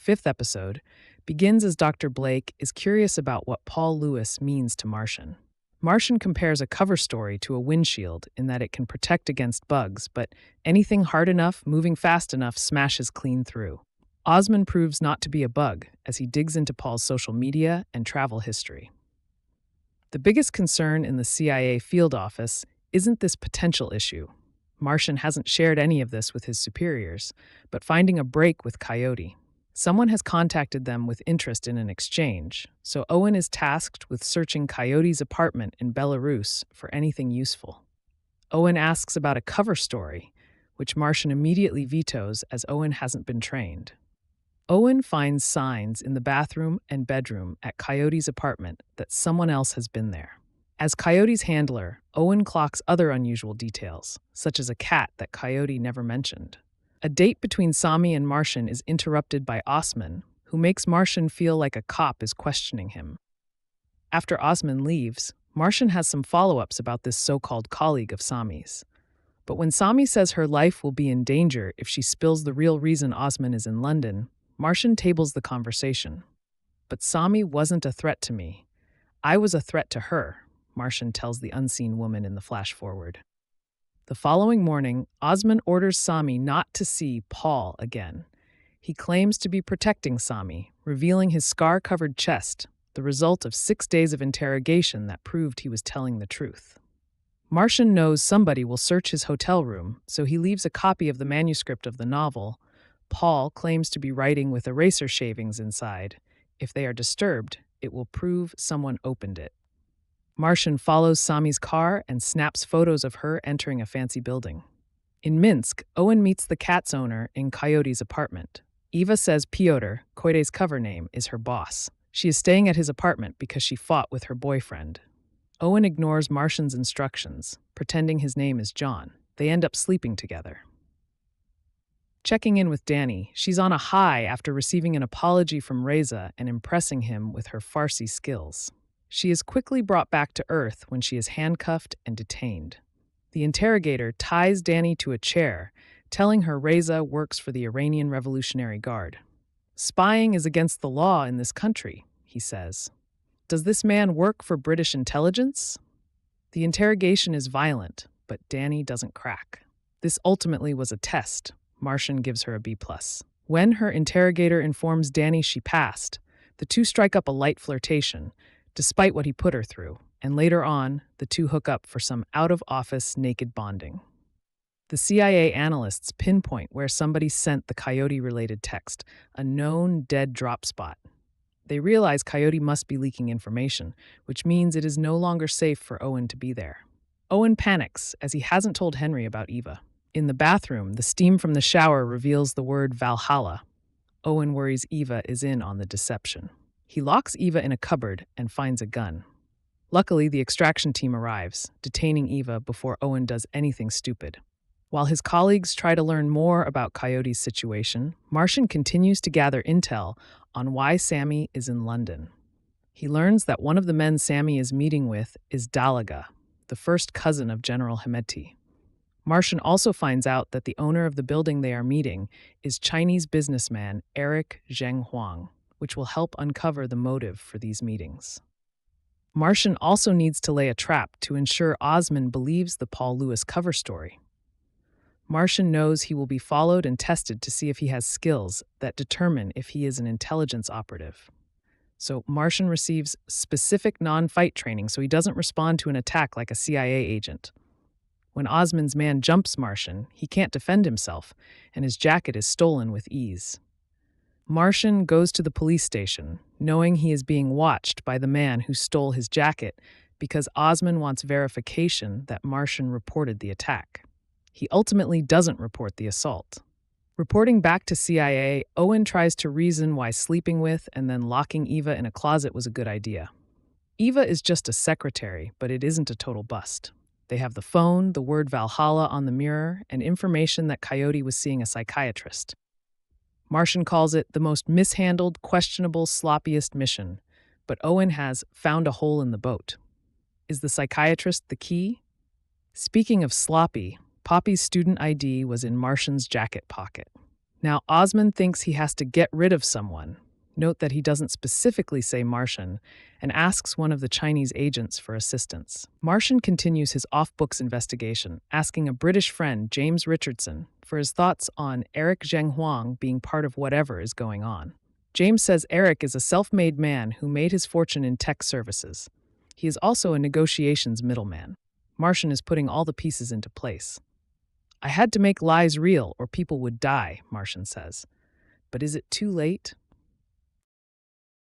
Fifth episode, begins as Dr. Blake is curious about what Paul Lewis means to Martian. Martian compares a cover story to a windshield in that it can protect against bugs, but anything hard enough, moving fast enough, smashes clean through. Osman proves not to be a bug as he digs into Paul's social media and travel history. The biggest concern in the CIA field office isn't this potential issue. Martian hasn't shared any of this with his superiors, but finding a break with Coyote. Someone has contacted them with interest in an exchange, so Owen is tasked with searching Coyote's apartment in Belarus for anything useful. Owen asks about a cover story, which Martian immediately vetoes as Owen hasn't been trained. Owen finds signs in the bathroom and bedroom at Coyote's apartment that someone else has been there. As Coyote's handler, Owen clocks other unusual details, such as a cat that Coyote never mentioned. A date between Sami and Martian is interrupted by Osman, who makes Martian feel like a cop is questioning him. After Osman leaves, Martian has some follow-ups about this so-called colleague of Sami's. But when Sami says her life will be in danger if she spills the real reason Osman is in London, Martian tables the conversation. But Sami wasn't a threat to me. I was a threat to her, Martian tells the unseen woman in the flash-forward. The following morning, Osman orders Sami not to see Paul again. He claims to be protecting Sami, revealing his scar-covered chest, the result of 6 days of interrogation that proved he was telling the truth. Martian knows somebody will search his hotel room, so he leaves a copy of the manuscript of the novel. Paul claims to be writing with eraser shavings inside. If they are disturbed, it will prove someone opened it. Martian follows Sami's car and snaps photos of her entering a fancy building. In Minsk, Owen meets the cat's owner in Coyote's apartment. Eva says Pyotr, Coyote's cover name, is her boss. She is staying at his apartment because she fought with her boyfriend. Owen ignores Martian's instructions, pretending his name is John. They end up sleeping together. Checking in with Dany, she's on a high after receiving an apology from Reza and impressing him with her Farsi skills. She is quickly brought back to Earth when she is handcuffed and detained. The interrogator ties Dany to a chair, telling her Reza works for the Iranian Revolutionary Guard. Spying is against the law in this country, he says. Does this man work for British intelligence? The interrogation is violent, but Dany doesn't crack. This ultimately was a test. Martian gives her a B+. When her interrogator informs Dany she passed, the two strike up a light flirtation, despite what he put her through, and later on, the two hook up for some out-of-office naked bonding. The CIA analysts pinpoint where somebody sent the Coyote-related text, a known dead drop spot. They realize Coyote must be leaking information, which means it is no longer safe for Owen to be there. Owen panics, as he hasn't told Henry about Eva. In the bathroom, the steam from the shower reveals the word Valhalla. Owen worries Eva is in on the deception. He locks Eva in a cupboard and finds a gun. Luckily, the extraction team arrives, detaining Eva before Owen does anything stupid. While his colleagues try to learn more about Coyote's situation, Martian continues to gather intel on why Sami is in London. He learns that one of the men Sami is meeting with is Dalaga, the first cousin of General Hemeti. Martian also finds out that the owner of the building they are meeting is Chinese businessman Eric Zheng Huang, which will help uncover the motive for these meetings. Martian also needs to lay a trap to ensure Osman believes the Paul Lewis cover story. Martian knows he will be followed and tested to see if he has skills that determine if he is an intelligence operative. So Martian receives specific non-fight training so he doesn't respond to an attack like a CIA agent. When Osman's man jumps Martian, he can't defend himself, and his jacket is stolen with ease. Martian goes to the police station, knowing he is being watched by the man who stole his jacket because Osman wants verification that Martian reported the attack. He ultimately doesn't report the assault. Reporting back to CIA, Owen tries to reason why sleeping with and then locking Eva in a closet was a good idea. Eva is just a secretary, but it isn't a total bust. They have the phone, the word Valhalla on the mirror, and information that Coyote was seeing a psychiatrist. Martian calls it the most mishandled, questionable, sloppiest mission, but Owen has found a hole in the boat. Is the psychiatrist the key? Speaking of sloppy, Poppy's student ID was in Martian's jacket pocket. Now, Osman thinks he has to get rid of someone. Note that he doesn't specifically say Martian, and asks one of the Chinese agents for assistance. Martian continues his off-books investigation, asking a British friend, James Richardson, for his thoughts on Eric Zhenghuang being part of whatever is going on. James says Eric is a self-made man who made his fortune in tech services. He is also a negotiations middleman. Martian is putting all the pieces into place. I had to make lies real or people would die, Martian says. But is it too late?